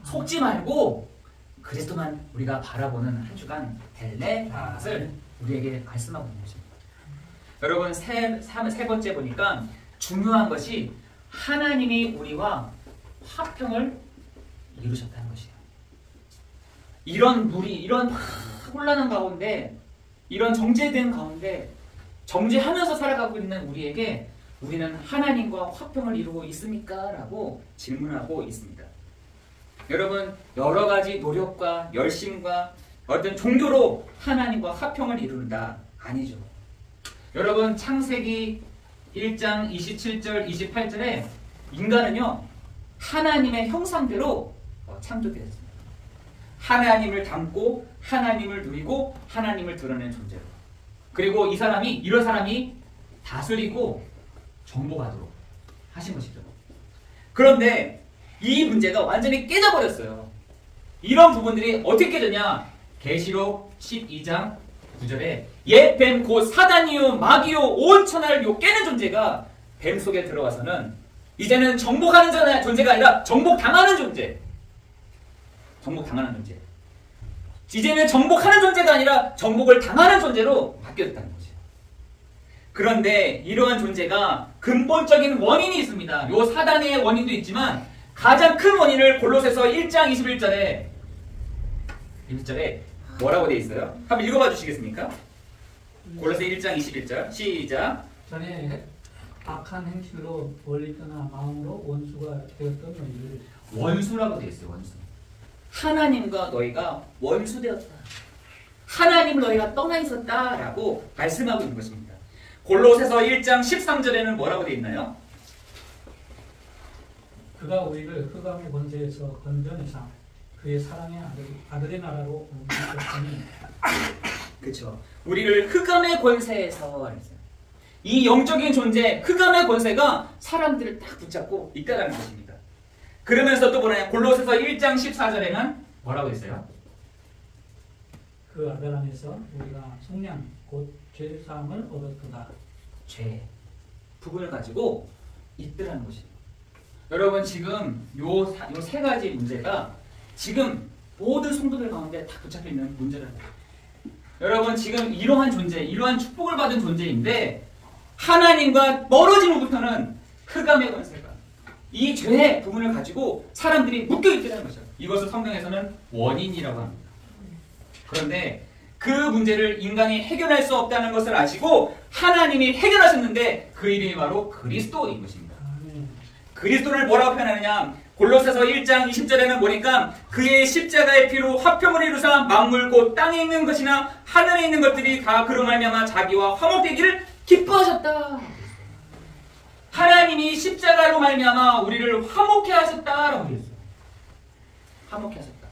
속지 말고 그리스도만 우리가 바라보는 한 주간 될래? 라는 것을 우리에게 말씀하고 있는 것입니다. 여러분, 세 번째 보니까 중요한 것이 하나님이 우리와 화평을 이루셨다는 것이에요. 이런 혼란한 가운데, 이런 정죄된 가운데 정죄하면서 살아가고 있는 우리에게 우리는 하나님과 화평을 이루고 있습니까? 라고 질문하고 있습니다. 여러분, 여러 가지 노력과 열심과 어떤 종교로 하나님과 화평을 이룬다. 아니죠. 여러분 창세기 1장 27절 28절에 인간은요 하나님의 형상대로 창조되었습니다. 하나님을 닮고 하나님을 누리고 하나님을 드러내는 존재로. 그리고 이런 사람이 다스리고 정복하도록 하신 것이죠. 그런데 이 문제가 완전히 깨져버렸어요. 이런 부분들이 어떻게 깨졌냐? 계시록 12장 9절에 옛 뱀 곧 사단이요 마귀요 온 천하를 요 깨는 존재가 뱀 속에 들어와서는 이제는 정복하는 존재가 아니라 정복당하는 존재. 정복당하는 존재. 이제는 정복하는 존재가 아니라 정복을 당하는 존재로 바뀌었다는 거죠. 그런데 이러한 존재가 근본적인 원인이 있습니다. 요 사단의 원인도 있지만 가장 큰 원인을 골로새서 1장 21절에 뭐라고 되어 있어요? 한번 읽어봐 주시겠습니까? 골로새 1장 21절 시작. 전에 악한 행실로 멀리 떠나 마음으로 원수가 되었던 너희를. 원수라고 되어 있어요. 원수. 하나님과 너희가 원수되었다. 하나님을 너희가 떠나 있었다라고 말씀하고 있는 것입니다. 골로새서 1장 13절에는 뭐라고 되어 있나요? 그가 우리를 흑암의 권세에서 건져내사 그의 사랑의 아들의 나라로 옮기셨으니. 그렇죠. 우리를 흑암의 권세에서 했어요. 이 영적인 존재, 흑암의 권세가 사람들을 딱 붙잡고 있다는 것입니다. 그러면서 또 뭐냐? 골로새서 1장 14절에는 뭐라고 했어요? 그 아들 안에서 우리가 속량 곧 죄사함을 얻었도다. 죄 부분을 가지고 있더라는 것입니다. 여러분 지금 요 세 가지 문제가 지금 모든 성도들 가운데 다 붙잡혀 있는 문제라는 거예요. 여러분 지금 이러한 존재, 이러한 축복을 받은 존재인데 하나님과 멀어진 후부터는 흑암의 권세가 이 죄의 부분을 가지고 사람들이 묶여있다는 거죠. 이것을 성경에서는 원인이라고 합니다. 그런데 그 문제를 인간이 해결할 수 없다는 것을 아시고 하나님이 해결하셨는데 그 이름이 바로 그리스도인 것입니다. 그리스도를 뭐라고 표현하느냐? 골로새서 1장 20절에는 보니까 그의 십자가의 피로 화평을 이루사 만물 곧 땅에 있는 것이나 하늘에 있는 것들이 다 그로 말미암아 자기와 화목되기를 기뻐하셨다. 하나님이 십자가로 말미암아 우리를 화목해 하셨다라고 했어요. 화목해 하셨다.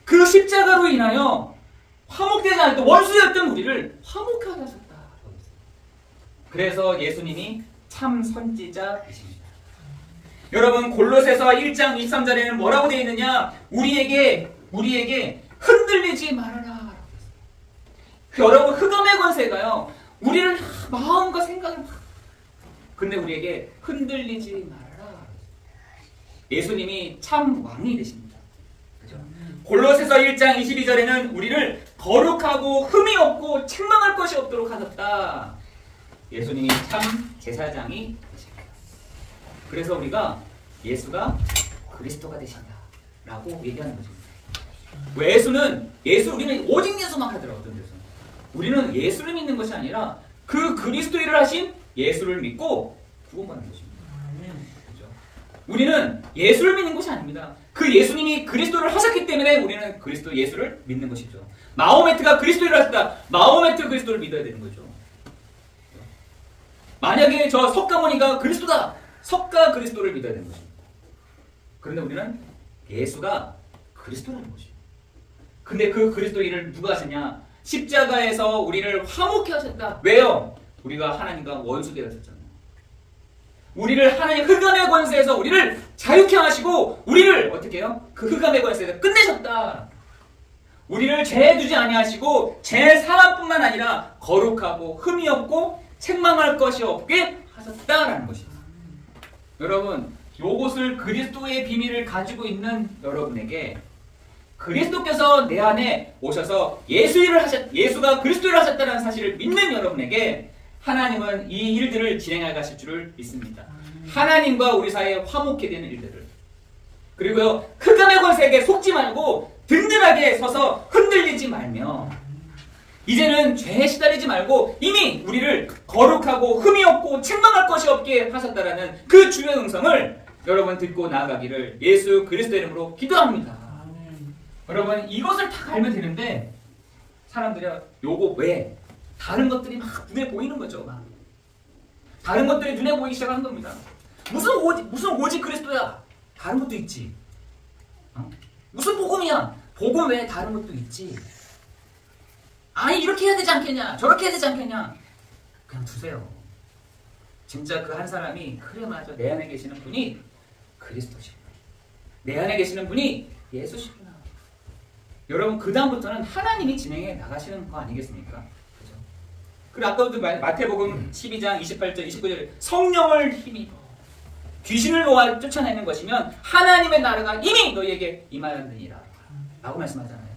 그 십자가로 인하여 화목되지 않았던 원수였던 우리를 화목해 하셨다. 그래서 예수님이 참 선지자이십니다. 여러분 골로새서 1장 23절에는 뭐라고 되어 있느냐? 우리에게 흔들리지 말아라. 여러분 흑암의 권세가요. 우리를 마음과 생각을 근데 우리에게 흔들리지 말아라. 예수님이 참 왕이 되십니다. 그죠? 골로새서 1장 22절에는 우리를 거룩하고 흠이 없고 책망할 것이 없도록 하셨다. 예수님이 참 제사장이 되십니다. 그래서 우리가 예수가 그리스도가 되신다라고 얘기하는 것입니다. 우리는 오직 예수만 하더라고요. 어떤 데서 우리는 예수를 믿는 것이 아니라 그 그리스도를 하신 예수를 믿고 구원받는 것입니다. 그렇죠? 우리는 예수를 믿는 것이 아닙니다. 그 예수님이 그리스도를 하셨기 때문에 우리는 그리스도 예수를 믿는 것이죠. 마호메트가 그리스도를 하셨다. 마호메트 그리스도를 믿어야 되는 거죠. 만약에 저 석가모니가 그리스도다. 석가 그리스도를 믿어야 되는 것입니다. 그런데 우리는 예수가 그리스도라는 것이죠. 근데 그 그리스도 일을 누가 하셨냐? 십자가에서 우리를 화목해 하셨다. 왜요? 우리가 하나님과 원수되었었잖아요. 우리를 하나님 흑암의 권세에서 우리를 자유케 하시고 우리를 어떻게 해요? 그 흑암의 권세에서 끝내셨다. 우리를 죄에 두지 아니하시고 죄 사함뿐만 아니라 거룩하고 흠이 없고 책망할 것이 없게 하셨다라는 것입니다. 여러분, 요것을 그리스도의 비밀을 가지고 있는 여러분에게 그리스도께서 내 안에 오셔서 예수가 그리스도를 하셨다는 사실을 믿는 여러분에게 하나님은 이 일들을 진행해 가실 줄을 믿습니다. 하나님과 우리 사이에 화목해 되는 일들을. 그리고요, 흑암의 권세에게 속지 말고 든든하게 서서 흔들리지 말며 이제는 죄에 시달리지 말고 이미 우리를 거룩하고 흠이 없고 책망할 것이 없게 하셨다라는 그 주의 음성을 여러분 듣고 나아가기를 예수 그리스도의 이름으로 기도합니다. 여러분 이것을 다 알면 되는데 사람들이 요거 왜? 다른 것들이 막 눈에 보이는 거죠. 막. 다른 것들이 눈에 보이기 시작하는 겁니다. 무슨 오직 그리스도야? 다른 것도 있지. 어? 무슨 복음이야? 복음 외에 다른 것도 있지. 아니 이렇게 해야 되지 않겠냐? 저렇게 해야 되지 않겠냐? 그냥 두세요. 진짜 그 한 사람이 그래 맞아. 내 안에 계시는 분이 그리스도시구나. 내 안에 계시는 분이 예수시구나. 여러분 그 다음부터는 하나님이 진행해 나가시는 거 아니겠습니까? 그죠? 그리고 아까도 마태복음 12장 28절 29절 성령을 힘입어 귀신을 놓아 쫓아내는 것이면 하나님의 나라가 이미 너희에게 임하였느니라 라고 말씀하잖아요.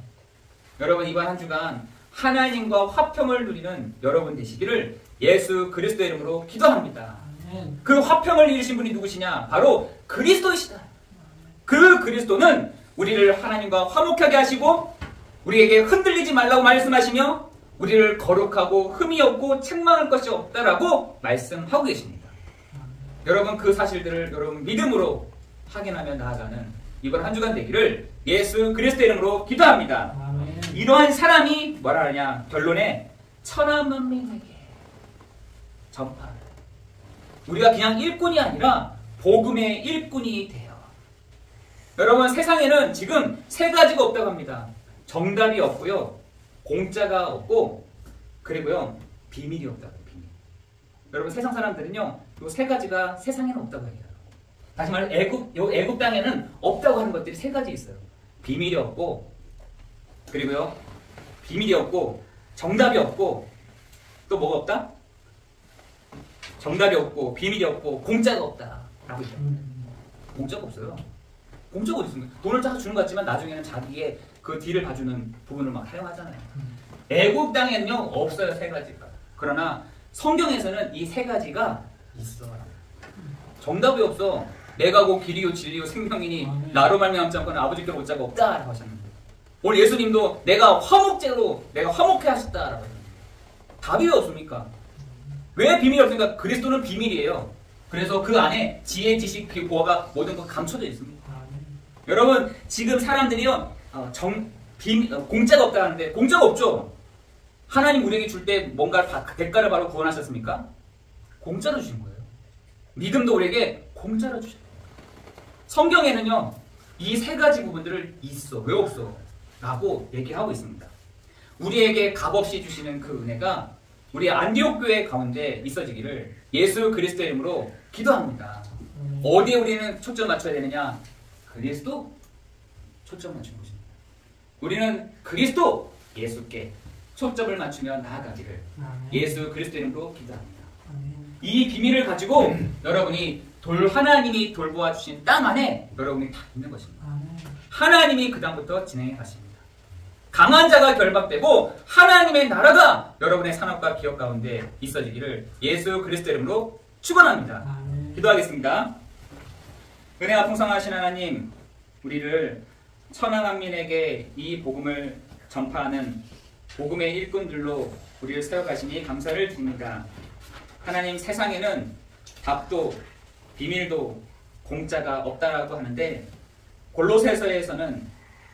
여러분 이번 한 주간 하나님과 화평을 누리는 여러분 되시기를 예수 그리스도의 이름으로 기도합니다. 그 화평을 이루신 분이 누구시냐? 바로 그리스도이시다. 그 그리스도는 우리를 하나님과 화목하게 하시고 우리에게 흔들리지 말라고 말씀하시며 우리를 거룩하고 흠이 없고 책망할 것이 없다라고 말씀하고 계십니다. 여러분 그 사실들을 여러분 믿음으로 확인하며 나아가는 이번 한 주간 되기를 예수 그리스도의 이름으로 기도합니다. 아멘. 이러한 사람이 뭐라 하냐? 결론에 천하만민에게 전파를. 우리가 그냥 일꾼이 아니라 복음의 일꾼이 돼요. 여러분 세상에는 지금 세 가지가 없다고 합니다. 정답이 없고요. 공짜가 없고 그리고요. 비밀이 없다고 해요. 비밀. 여러분 세상 사람들은요. 이 세 가지가 세상에는 없다고 해요. 다시 말해 애굽 땅에는 없다고 하는 것들이 세 가지 있어요. 비밀이 없고 그리고요. 비밀이 없고 정답이 없고 또 뭐가 없다? 정답이 없고 비밀이 없고 공짜가 없다라고 있죠. 공짜가 없어요. 공짜가 어디 있습니까? 돈을 짜서 주는 것 같지만 나중에는 자기의 그 뒤를 봐주는 부분을 막 사용하잖아요. 애국 땅에는요 없어요 세 가지가. 그러나 성경에서는 이 세 가지가 있어요. 정답이 없어. 내가 곧 길이요 진리요 생명이니 나로 말미암지 않고는 아버지께로 올 자가 없다라고 하셨는데 오늘 예수님도 내가 화목제로 내가 화목해 하셨다라고 하셨는데 답이 왜 없습니까? 왜 비밀이 없습니까? 그리스도는 비밀이에요. 그래서 그 안에 지혜, 지식, 보화가 모든 것 감춰져 있습니다. 여러분 지금 사람들이요 공짜가 없다 하는데 공짜가 없죠. 하나님 우리에게 줄 때 뭔가 대가를 바로 구원하셨습니까? 공짜로 주신 거예요. 믿음도 우리에게 공짜로 주셨어요. 성경에는요 이 세 가지 부분들을 있어 왜 없어? 라고 얘기하고 있습니다. 우리에게 값없이 주시는 그 은혜가 우리 안디옥 교회 가운데 있어지기를 예수 그리스도의 이름으로 기도합니다. 어디에 우리는 초점을 맞춰야 되느냐? 그리스도 초점 맞추는 것입니다. 우리는 그리스도 예수께 초점을 맞추며 나아가기를 예수 그리스도의 이름으로 기도합니다. 이 비밀을 가지고 여러분이 하나님이 돌보아 주신 땅 안에 여러분이 다 있는 것입니다. 하나님이 그 다음부터 진행해 가십니다. 강한 자가 결박되고 하나님의 나라가 여러분의 산업과 기업 가운데 있어지기를 예수 그리스도의 이름으로 축원합니다. 기도하겠습니다. 은혜가 풍성하신 하나님, 우리를 천하만민에게 이 복음을 전파하는 복음의 일꾼들로 우리를 세워가시니 감사를 드립니다. 하나님, 세상에는 답도 비밀도 공짜가 없다라고 하는데 골로새서에서는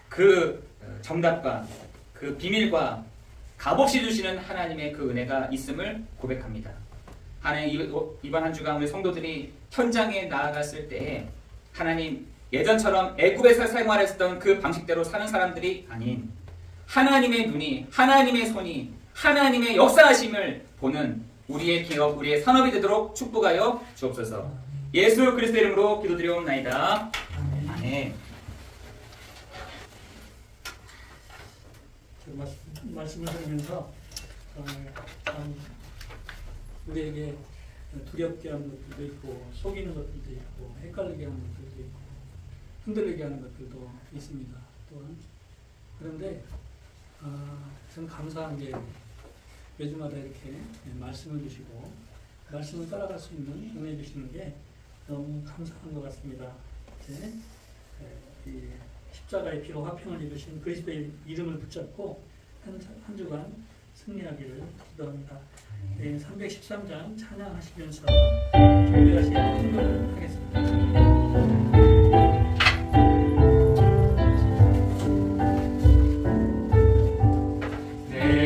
그 정답과 그 비밀과 값없이 주시는 하나님의 그 은혜가 있음을 고백합니다. 하나님, 이번 한 주간 우리 성도들이 현장에 나아갔을 때에 하나님, 예전처럼 애굽에서 생활했던 그 방식대로 사는 사람들이 아닌 하나님의 눈이, 하나님의 손이, 하나님의 역사하심을 보는 우리의 기업, 우리의 산업이 되도록 축복하여 주옵소서. 예수 그리스도의 이름으로 기도드리옵나이다. 아멘. 말씀을 들으면서 우리에게 두렵게 하는 것들도 있고 속이는 것들도 있고 헷갈리게 하는 것들도 있고 흔들리게 하는 것들도 있습니다. 또한 그런데 저는 감사한 게 매주마다 이렇게 말씀을 주시고 말씀을 따라갈 수 있는 은혜 주시는 게 너무 감사한 것 같습니다. 이제 이 십자가의 피로 화평을 이루신 그리스도의 이름을 붙잡고 한 주간 승리하기를 기도합니다. 313장 찬양하시면서 준비하신 헌금을 하겠습니다. 내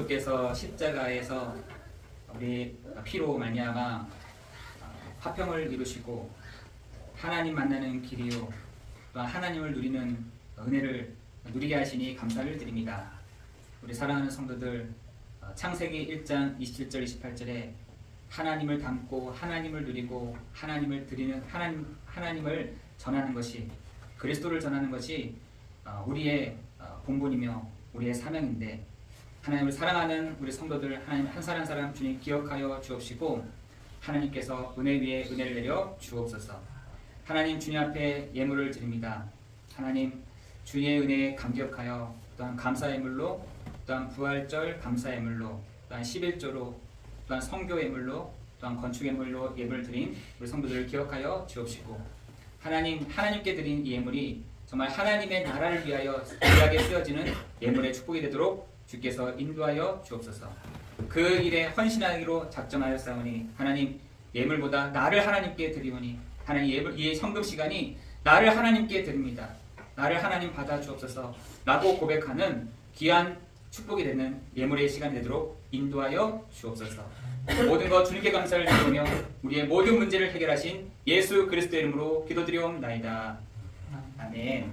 그리스도께서 십자가에서 우리 피로 말미암아 화평을 이루시고 하나님 만나는 길이요 또한 하나님을 누리는 은혜를 누리게 하시니 감사를 드립니다. 우리 사랑하는 성도들, 창세기 1장 27절 28절에 하나님을 닮고 하나님을 누리고 하나님을 드리는 하나님을 전하는 것이, 그리스도를 전하는 것이 우리의 본분이며 우리의 사명인데, 하나님을 사랑하는 우리 성도들 하나님 한 사람 한 사람 주님 기억하여 주옵시고 하나님께서 은혜 위에 은혜를 내려 주옵소서. 하나님 주님 앞에 예물을 드립니다. 하나님 주의 은혜에 감격하여 또한 감사의 물로, 또한 부활절 감사의 물로, 또한 11조로, 또한 성교 예물로, 또한 건축 예물로 예물을 드린 우리 성도들을 기억하여 주옵시고 하나님께 드린 이 예물이 정말 하나님의 나라를 위하여 귀하게 쓰여지는 예물의 축복이 되도록 주께서 인도하여 주옵소서. 그 일에 헌신하기로 작정하였사오니 하나님 예물보다 나를 하나님께 드리오니 하나님 이 성금 시간이 나를 하나님께 드립니다. 나를 하나님 받아 주옵소서 라고 고백하는 귀한 축복이 되는 예물의 시간이 되도록 인도하여 주옵소서. 모든 것 주님께 감사를 드리며 우리의 모든 문제를 해결하신 예수 그리스도의 이름으로 기도드리옵나이다. 아멘.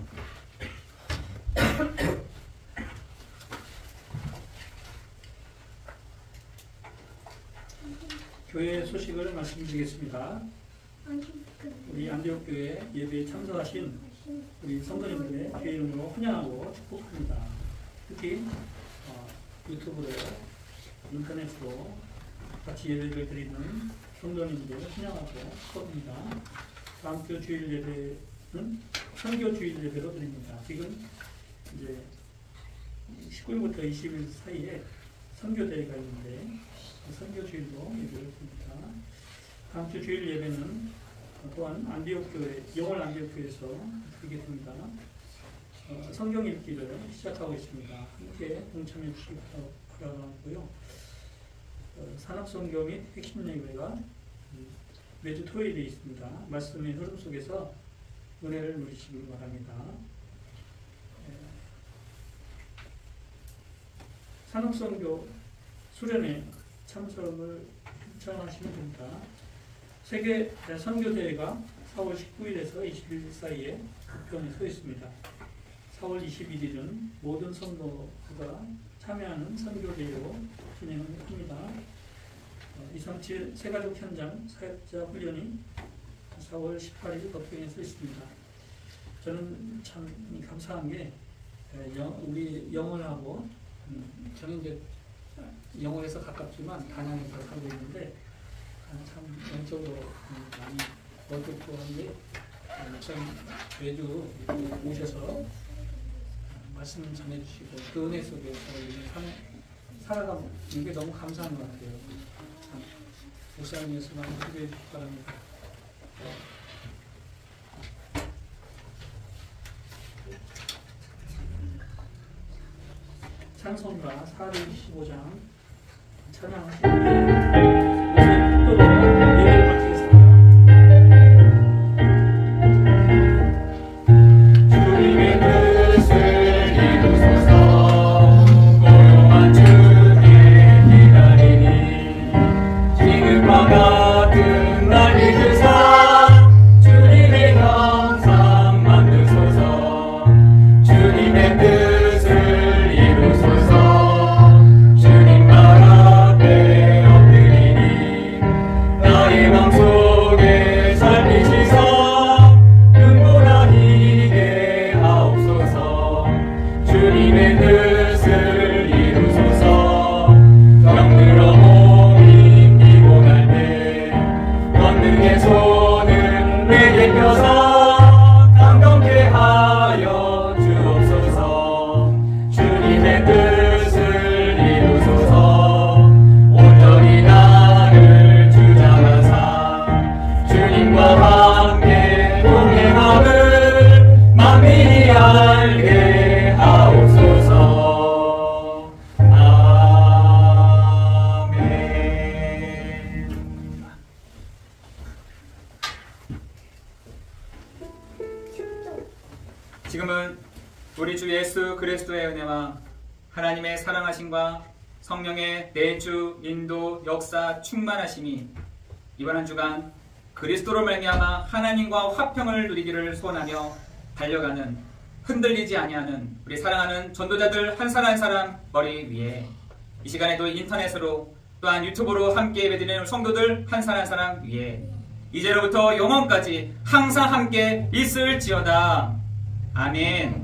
교회 소식을 말씀드리겠습니다. 우리 안디옥 교회 예배에 참석하신 우리 성도님들의 주의 이름으로 환영하고 축복합니다. 특히 유튜브로, 인터넷으로 같이 예배를 드리는 성도님들 환영하고 축복합니다. 다음 주 주일 예배는 선교 주일 예배로 드립니다. 지금 이제 19일부터 20일 사이에 선교대회가 있는데 선교 주일도 예배를 드립니다. 다음 주 주일 예배는 또한 안디옥 교회, 영월 안디옥 교회에서 드리게 됩니다. 성경 읽기를 시작하고 있습니다. 함께 동참해 주시기 바라고요. 산업선교 및 핵심 예배가 매주 토요일에 있습니다. 말씀의 흐름 속에서 은혜를 누리시기 바랍니다. 산업선교 수련회 참석을 신청하시면 됩니다. 세계 선교대회가 4월 19일에서 20일 사이에 부평에 서 있습니다. 4월 21일은 모든 성도가 참여하는 선교대회로 진행을 합니다. 237 세가족 현장 사역자 훈련이 4월 18일 부평에 서 있습니다. 저는 참 감사한 게 우리 영월하고 저는 이제 영월에서 가깝지만 단양에서 살고 있는데 참 영적으로 많이 어둡고 한데 참 매주 오셔서 말씀 전해주시고 그 은혜 속에서 살아가는 게 너무 감사한 것 같아요. 참 목사님께서 많이 기도해 주시기 바랍니다. 찬송가 425장 찬양하시는데 지금은 우리 주 예수 그리스도의 은혜와 하나님의 사랑하심과 성령의 내주, 인도, 역사, 충만하심이 이번 한 주간 그리스도로 말미암아 하나님과 화평을 누리기를 소원하며 달려가는 흔들리지 아니하는 우리 사랑하는 전도자들 한 사람 한 사람 머리 위에 이 시간에도 인터넷으로 또한 유튜브로 함께 예배드리는 성도들 한 사람 한 사람 위에 이제로부터 영원까지 항상 함께 있을지어다. 아멘.